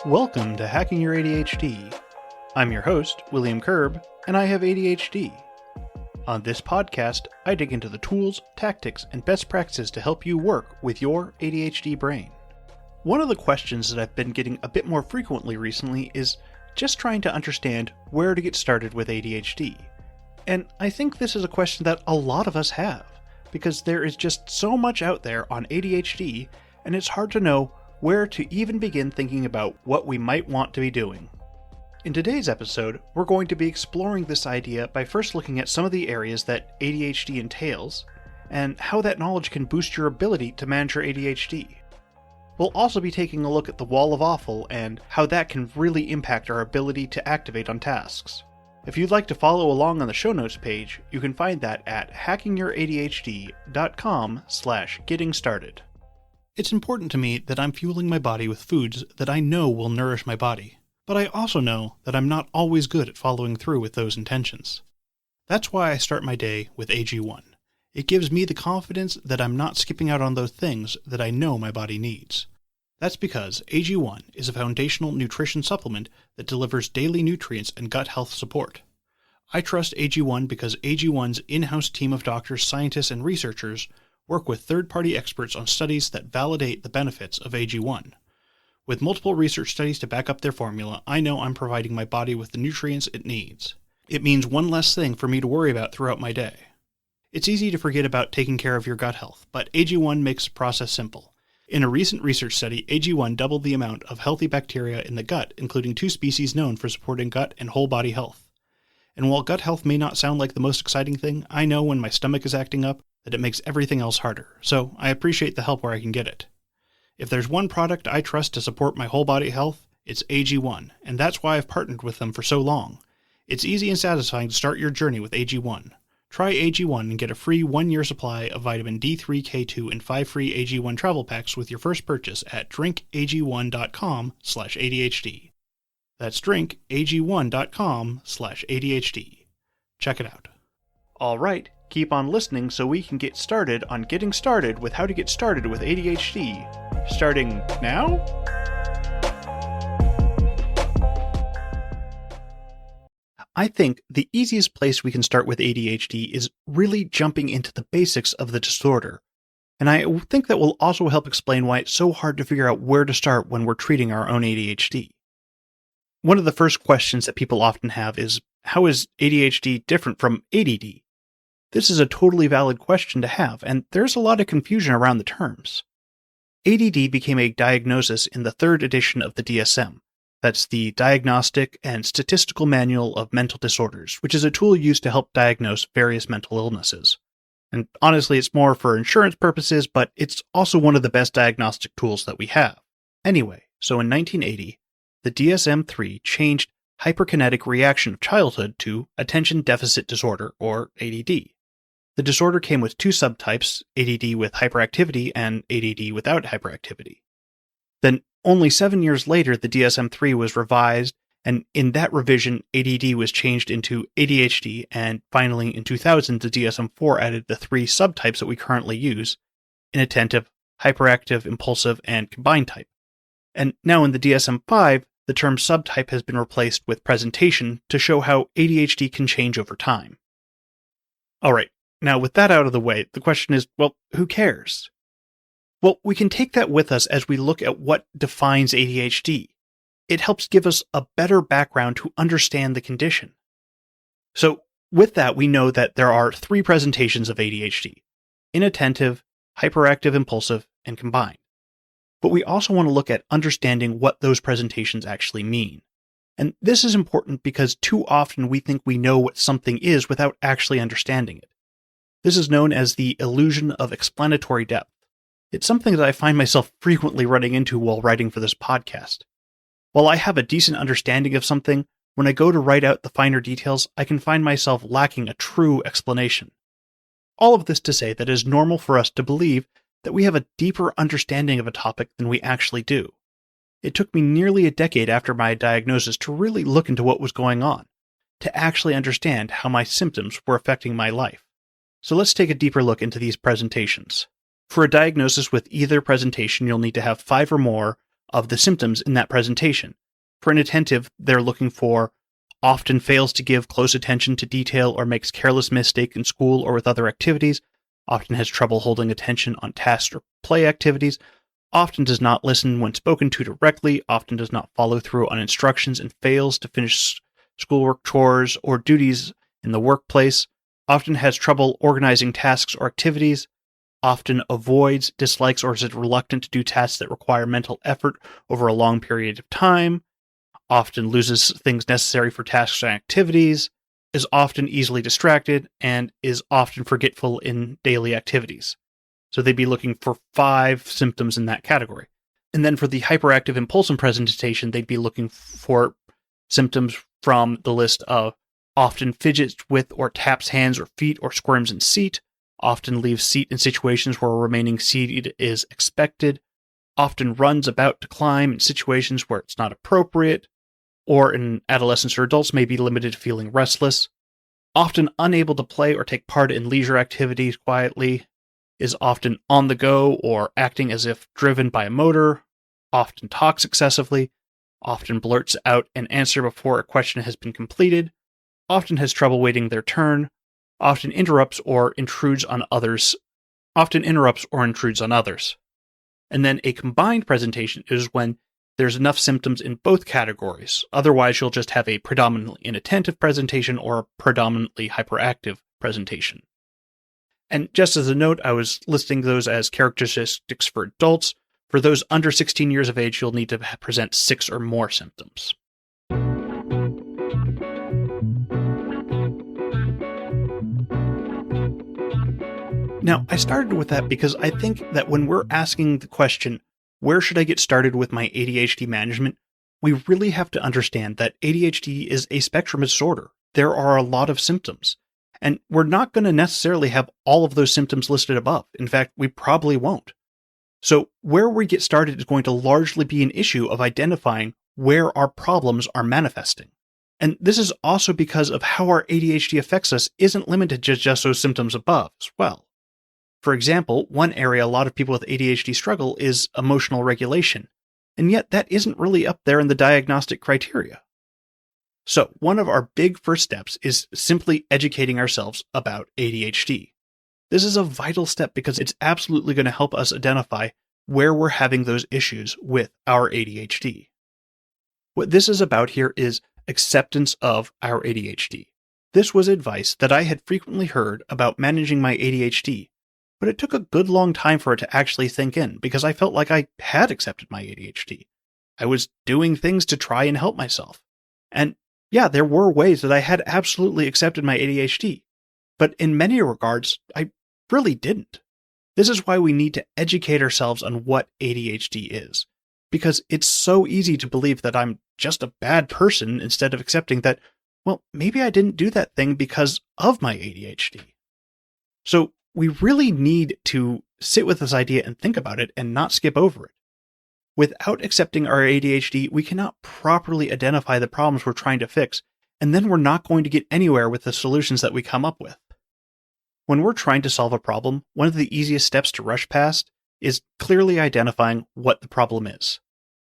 Welcome to Hacking Your ADHD. I'm your host, William Kerb, and I have ADHD. On this podcast, I dig into the tools, tactics, and best practices to help you work with your ADHD brain. One of the questions that I've been getting a bit more frequently recently is just trying to understand where to get started with ADHD. And I think this is a question that a lot of us have, because there is just so much out there on ADHD, and it's hard to know where to even begin thinking about what we might want to be doing. In today's episode, we're going to be exploring this idea by first looking at some of the areas that ADHD entails, and how that knowledge can boost your ability to manage your ADHD. We'll also be taking a look at the wall of awful and how that can really impact our ability to activate on tasks. If you'd like to follow along on the show notes page, you can find that at hackingYourADHD.com/getting started. It's important to me that I'm fueling my body with foods that I know will nourish my body, but I also know that I'm not always good at following through with those intentions. That's why I start my day with AG1. It gives me the confidence that I'm not skipping out on those things that I know my body needs. That's because AG1 is a foundational nutrition supplement that delivers daily nutrients and gut health support. I trust AG1 because AG1's in-house team of doctors, scientists, and researchers work with third-party experts on studies that validate the benefits of AG1. With multiple research studies to back up their formula, I know I'm providing my body with the nutrients it needs. It means one less thing for me to worry about throughout my day. It's easy to forget about taking care of your gut health, but AG1 makes the process simple. In a recent research study, AG1 doubled the amount of healthy bacteria in the gut, including 2 species known for supporting gut and whole body health. And while gut health may not sound like the most exciting thing, I know when my stomach is acting up that it makes everything else harder, so I appreciate the help where I can get it. If there's one product I trust to support my whole body health, it's AG1, and that's why I've partnered with them for so long. It's easy and satisfying to start your journey with AG1. Try AG1 and get a free 1-year supply of vitamin D3, K2, and 5 free AG1 travel packs with your first purchase at drinkag1.com/ADHD. That's drinkag1.com/ADHD. Check it out. All right, keep on listening so we can get started on getting started with how to get started with ADHD. Starting now? I think the easiest place we can start with ADHD is really jumping into the basics of the disorder. And I think that will also help explain why it's so hard to figure out where to start when we're treating our own ADHD. One of the first questions that people often have is, how is ADHD different from ADD? This is a totally valid question to have, and there's a lot of confusion around the terms. ADD became a diagnosis in the 3rd edition of the DSM. That's the Diagnostic and Statistical Manual of Mental Disorders, which is a tool used to help diagnose various mental illnesses. And honestly, it's more for insurance purposes, but it's also one of the best diagnostic tools that we have. Anyway, so in 1980, the DSM-3 changed hyperkinetic reaction of childhood to attention deficit disorder, or ADD. The disorder came with 2 subtypes, ADD with hyperactivity and ADD without hyperactivity. Then, only 7 years later, the DSM-3 was revised, and in that revision, ADD was changed into ADHD, and finally, in 2000, the DSM-4 added the 3 subtypes that we currently use: inattentive, hyperactive, impulsive, and combined type. And now in the DSM-5, the term subtype has been replaced with presentation to show how ADHD can change over time. Alright, now with that out of the way, the question is, well, who cares? Well, we can take that with us as we look at what defines ADHD. It helps give us a better background to understand the condition. So, with that, we know that there are 3 presentations of ADHD: inattentive, hyperactive, impulsive, and combined. But we also want to look at understanding what those presentations actually mean. And this is important because too often we think we know what something is without actually understanding it. This is known as the illusion of explanatory depth. It's something that I find myself frequently running into while writing for this podcast. While I have a decent understanding of something, when I go to write out the finer details, I can find myself lacking a true explanation. All of this to say that it is normal for us to believe that we have a deeper understanding of a topic than we actually do. It took me nearly a decade after my diagnosis to really look into what was going on, to actually understand how my symptoms were affecting my life. So let's take a deeper look into these presentations. For a diagnosis with either presentation, you'll need to have 5 or more of the symptoms in that presentation. For inattentive, they're looking for often fails to give close attention to detail or makes careless mistake in school or with other activities, often has trouble holding attention on tasks or play activities, often does not listen when spoken to directly, often does not follow through on instructions and fails to finish schoolwork, chores, or duties in the workplace, often has trouble organizing tasks or activities, often avoids, dislikes, or is reluctant to do tasks that require mental effort over a long period of time, often loses things necessary for tasks and activities, is often easily distracted, and is often forgetful in daily activities. So they'd be looking for 5 symptoms in that category. And then for the hyperactive impulsive presentation, they'd be looking for symptoms from the list of often fidgets with or taps hands or feet or squirms in seat, often leaves seat in situations where remaining seated is expected, often runs about to climb in situations where it's not appropriate, or in adolescents or adults may be limited to feeling restless, often unable to play or take part in leisure activities quietly, is often on the go or acting as if driven by a motor, often talks excessively, often blurts out an answer before a question has been completed, often has trouble waiting their turn, often interrupts or intrudes on others. And then a combined presentation is when there's enough symptoms in both categories. Otherwise, you'll just have a predominantly inattentive presentation or a predominantly hyperactive presentation. And just as a note, I was listing those as characteristics for adults. For those under 16 years of age, you'll need to present 6 or more symptoms. Now, I started with that because I think that when we're asking the question, where should I get started with my ADHD management, we really have to understand that ADHD is a spectrum disorder. There are a lot of symptoms, and we're not going to necessarily have all of those symptoms listed above. In fact, we probably won't. So where we get started is going to largely be an issue of identifying where our problems are manifesting. And this is also because of how our ADHD affects us isn't limited to just those symptoms above as well. For example, one area a lot of people with ADHD struggle is emotional regulation, and yet that isn't really up there in the diagnostic criteria. So, one of our big first steps is simply educating ourselves about ADHD. This is a vital step because it's absolutely going to help us identify where we're having those issues with our ADHD. What this is about here is acceptance of our ADHD. This was advice that I had frequently heard about managing my ADHD, but it took a good long time for it to actually sink in because I felt like I had accepted my ADHD. I was doing things to try and help myself. And yeah, there were ways that I had absolutely accepted my ADHD, but in many regards, I really didn't. This is why we need to educate ourselves on what ADHD is, because it's so easy to believe that I'm just a bad person instead of accepting that, well, maybe I didn't do that thing because of my ADHD. So we really need to sit with this idea and think about it and not skip over it. Without accepting our ADHD, we cannot properly identify the problems we're trying to fix, and then we're not going to get anywhere with the solutions that we come up with. When we're trying to solve a problem, one of the easiest steps to rush past is clearly identifying what the problem is.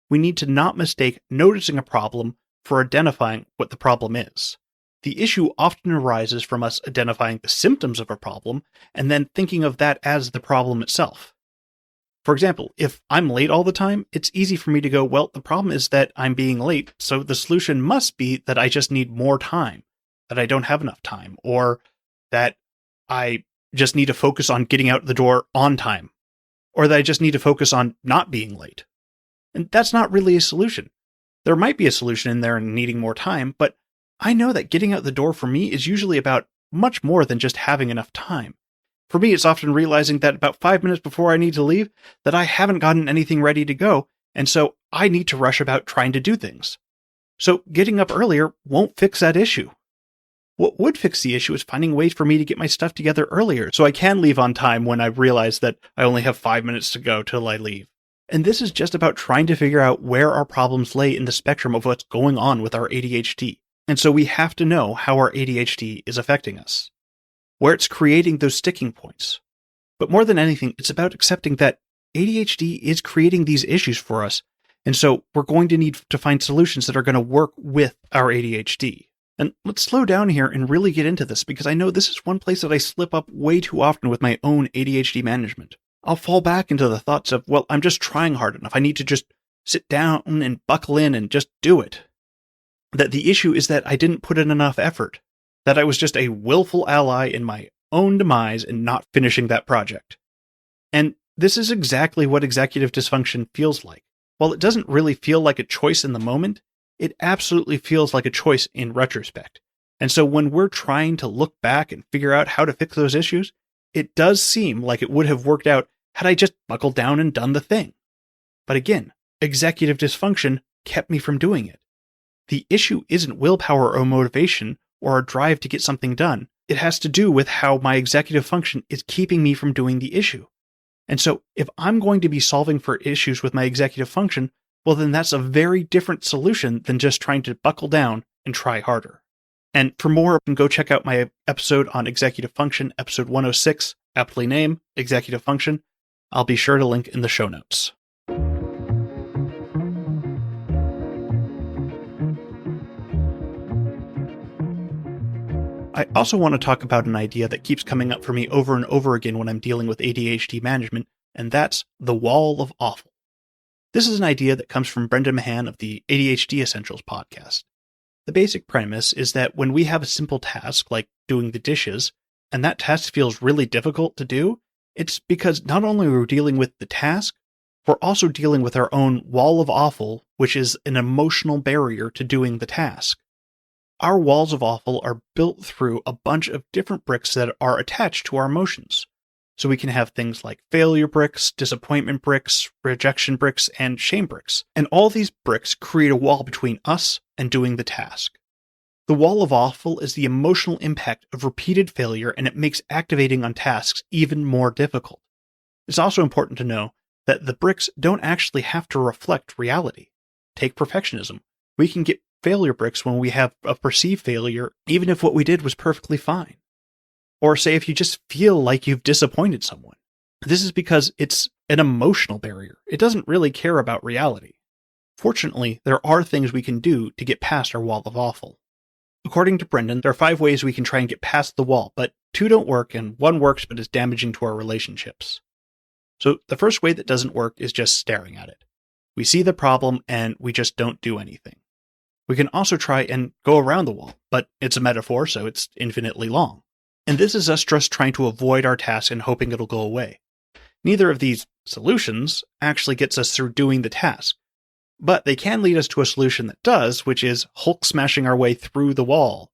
We need to not mistake noticing a problem for identifying what the problem is. The issue often arises from us identifying the symptoms of a problem and then thinking of that as the problem itself. For example, if I'm late all the time, it's easy for me to go, well, the problem is that I'm being late, so the solution must be that I just need more time, that I don't have enough time, or that I just need to focus on getting out the door on time, or that I just need to focus on not being late. And that's not really a solution. There might be a solution in there in needing more time, but I know that getting out the door for me is usually about much more than just having enough time. For me, it's often realizing that about 5 minutes before I need to leave, that I haven't gotten anything ready to go, and so I need to rush about trying to do things. So getting up earlier won't fix that issue. What would fix the issue is finding ways for me to get my stuff together earlier so I can leave on time when I realize that I only have 5 minutes to go till I leave. And this is just about trying to figure out where our problems lay in the spectrum of what's going on with our ADHD. And so we have to know how our ADHD is affecting us, where it's creating those sticking points. But more than anything, it's about accepting that ADHD is creating these issues for us, And so we're going to need to find solutions that are going to work with our ADHD. And let's slow down here and really get into this, because I know this is one place that I slip up way too often with my own ADHD management. I'll fall back into the thoughts of, well, I'm just trying hard enough. I need to just sit down and buckle in and just do it. That the issue is that I didn't put in enough effort. That I was just a willful ally in my own demise in not finishing that project. And this is exactly what executive dysfunction feels like. While it doesn't really feel like a choice in the moment, it absolutely feels like a choice in retrospect. And so when we're trying to look back and figure out how to fix those issues, it does seem like it would have worked out had I just buckled down and done the thing. But again, executive dysfunction kept me from doing it. The issue isn't willpower or motivation or a drive to get something done. It has to do with how my executive function is keeping me from doing the issue. And so if I'm going to be solving for issues with my executive function, well, then that's a very different solution than just trying to buckle down and try harder. And for more, you can go check out my episode on executive function, episode 106, aptly named Executive Function. I'll be sure to link in the show notes. I also want to talk about an idea that keeps coming up for me over and over again when I'm dealing with ADHD management, and that's the wall of awful. This is an idea that comes from Brendan Mahan of the ADHD Essentials podcast. The basic premise is that when we have a simple task like doing the dishes, and that task feels really difficult to do, it's because not only are we dealing with the task, we're also dealing with our own wall of awful, which is an emotional barrier to doing the task. Our walls of awful are built through a bunch of different bricks that are attached to our emotions. So we can have things like failure bricks, disappointment bricks, rejection bricks, and shame bricks. And all these bricks create a wall between us and doing the task. The wall of awful is the emotional impact of repeated failure, and it makes activating on tasks even more difficult. It's also important to know that the bricks don't actually have to reflect reality. Take perfectionism. We can get failure bricks when we have a perceived failure, even if what we did was perfectly fine. Or say if you just feel like you've disappointed someone. This is because it's an emotional barrier. It doesn't really care about reality. Fortunately, there are things we can do to get past our wall of awful. According to Brendan, there are 5 ways we can try and get past the wall, but 2 don't work and 1 works but is damaging to our relationships. So the first way that doesn't work is just staring at it. We see the problem and we just don't do anything. We can also try and go around the wall, but it's a metaphor, so it's infinitely long. And this is us just trying to avoid our task and hoping it'll go away. Neither of these solutions actually gets us through doing the task, but they can lead us to a solution that does, which is Hulk smashing our way through the wall.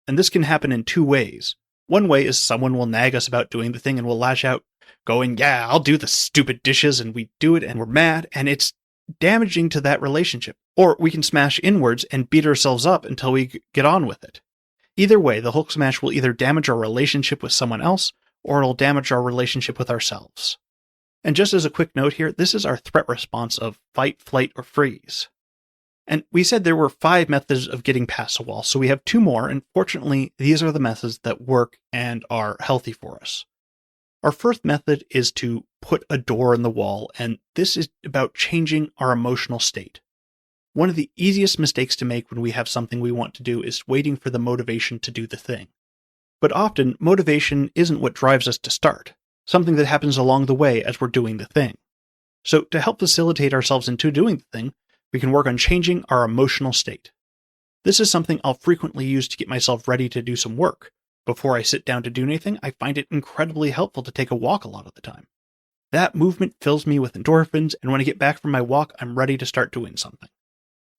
And this can happen in 2 ways. One way is someone will nag us about doing the thing and we'll lash out, going, yeah, I'll do the stupid dishes, and we do it and we're mad, and it's damaging to that relationship. Or we can smash inwards and beat ourselves up until we get on with it. Either way, the Hulk smash will either damage our relationship with someone else, or it'll damage our relationship with ourselves. And just as a quick note here, this is our threat response of fight, flight, or freeze. And we said there were 5 methods of getting past a wall, so we have 2 more, and fortunately, these are the methods that work and are healthy for us. Our first method is to put a door in the wall, and this is about changing our emotional state. One of the easiest mistakes to make when we have something we want to do is waiting for the motivation to do the thing. But often, motivation isn't what drives us to start, something that happens along the way as we're doing the thing. So to help facilitate ourselves into doing the thing, we can work on changing our emotional state. This is something I'll frequently use to get myself ready to do some work. Before I sit down to do anything, I find it incredibly helpful to take a walk a lot of the time. That movement fills me with endorphins, and when I get back from my walk, I'm ready to start doing something.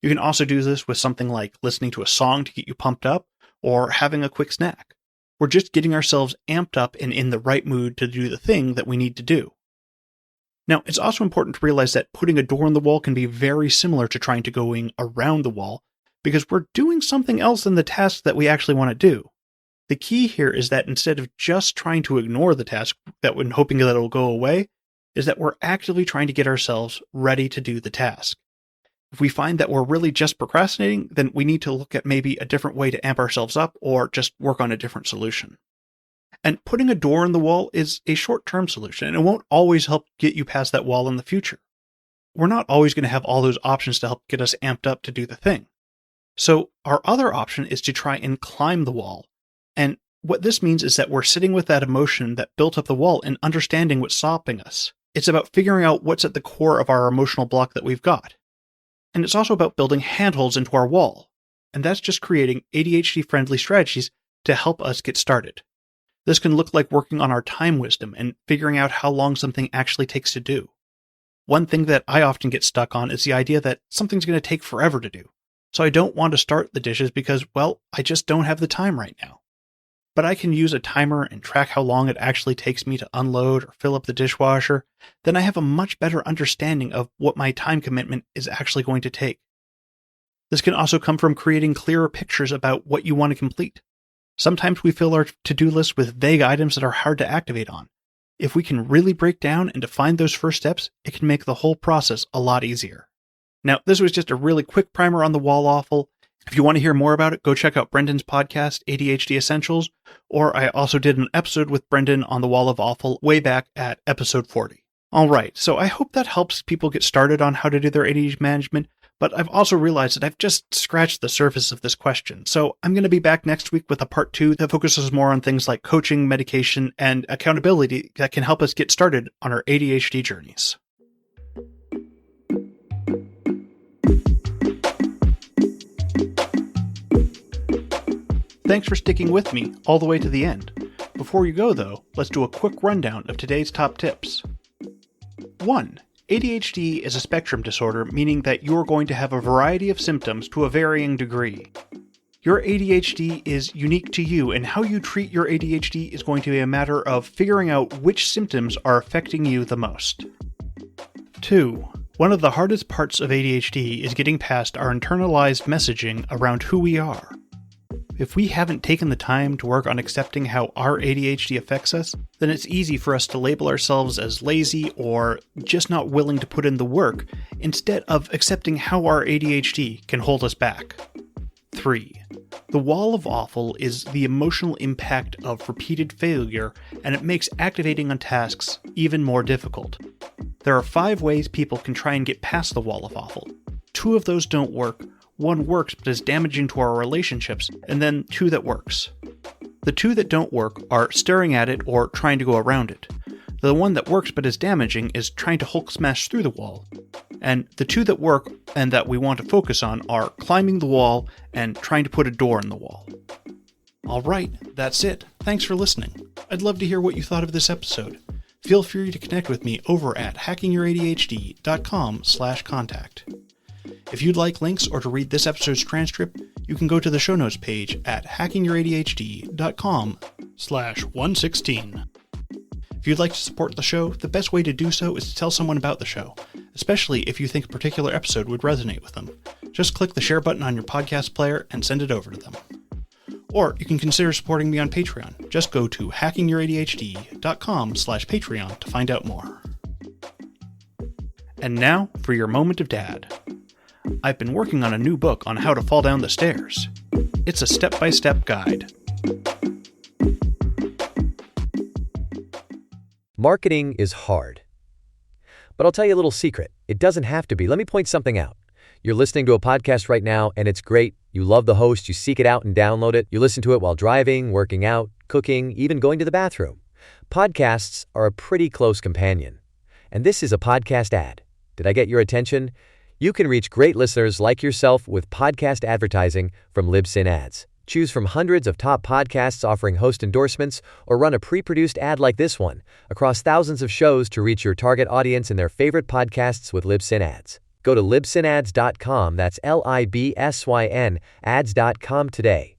You can also do this with something like listening to a song to get you pumped up, or having a quick snack. We're just getting ourselves amped up and in the right mood to do the thing that we need to do. Now, it's also important to realize that putting a door in the wall can be very similar to trying to going around the wall, because we're doing something else than the task that we actually want to do. The key here is that instead of just trying to ignore the task and hoping that it'll go away, is that we're actively trying to get ourselves ready to do the task. If we find that we're really just procrastinating, then we need to look at maybe a different way to amp ourselves up or just work on a different solution. And putting a door in the wall is a short-term solution, and it won't always help get you past that wall in the future. we're not always going to have all those options to help get us amped up to do the thing. So our other option is to try and climb the wall. And what this means is that we're sitting with that emotion that built up the wall and understanding what's stopping us. It's about figuring out what's at the core of our emotional block that we've got. And it's also about building handholds into our wall. And that's just creating ADHD-friendly strategies to help us get started. This can look like working on our time wisdom and figuring out how long something actually takes to do. One thing that I often get stuck on is the idea that something's going to take forever to do. So I don't want to start the dishes because, well, I just don't have the time right now. But I can use a timer and track how long it actually takes me to unload or fill up the dishwasher. Then I have a much better understanding of what my time commitment is actually going to take. This can also come from creating clearer pictures about what you want to complete. Sometimes we fill our to-do list with vague items that are hard to activate on. If we can really break down and define those first steps, it can make the whole process a lot easier. Now, this was just a really quick primer on the wall awful. If you want to hear more about it, go check out Brendan's podcast, ADHD Essentials, or I also did an episode with Brendan on the wall of awful way back at episode 40. All right, so I hope that helps people get started on how to do their ADHD management, but I've also realized that I've just scratched the surface of this question. So I'm going to be back next week with a part 2 that focuses more on things like coaching, medication, and accountability that can help us get started on our ADHD journeys. Thanks for sticking with me all the way to the end. Before you go, though, let's do a quick rundown of today's top tips. 1. ADHD is a spectrum disorder, meaning that you're going to have a variety of symptoms to a varying degree. Your ADHD is unique to you, and how you treat your ADHD is going to be a matter of figuring out which symptoms are affecting you the most. 2. One of the hardest parts of ADHD is getting past our internalized messaging around who we are. If we haven't taken the time to work on accepting how our ADHD affects us, then it's easy for us to label ourselves as lazy or just not willing to put in the work, instead of accepting how our ADHD can hold us back. 3. The wall of awful is the emotional impact of repeated failure, and it makes activating on tasks even more difficult. There are 5 ways people can try and get past the wall of awful. 2 of those don't work. 1 works but is damaging to our relationships, and then 2 that works. The 2 that don't work are staring at it or trying to go around it. The one that works but is damaging is trying to Hulk smash through the wall. And the 2 that work and that we want to focus on are climbing the wall and trying to put a door in the wall. Alright, that's it. Thanks for listening. I'd love to hear what you thought of this episode. Feel free to connect with me over at hackingYourADHD.com/contact. If you'd like links or to read this episode's transcript, you can go to the show notes page at hackingYourADHD.com/116. If you'd like to support the show, the best way to do so is to tell someone about the show, especially if you think a particular episode would resonate with them. Just click the share button on your podcast player and send it over to them. Or you can consider supporting me on Patreon. Just go to hackingYourADHD.com/Patreon to find out more. And now for your moment of dad. I've been working on a new book on how to fall down the stairs. It's a step-by-step guide. Marketing is hard. But I'll tell you a little secret. It doesn't have to be. Let me point something out. You're listening to a podcast right now, and it's great. You love the host. You seek it out and download it. You listen to it while driving, working out, cooking, even going to the bathroom. Podcasts are a pretty close companion. And this is a podcast ad. Did I get your attention? You can reach great listeners like yourself with podcast advertising from Libsyn Ads. Choose from hundreds of top podcasts offering host endorsements, or run a pre-produced ad like this one across thousands of shows to reach your target audience and their favorite podcasts with Libsyn Ads. Go to libsynads.com, that's LIBSYN, ads.com today.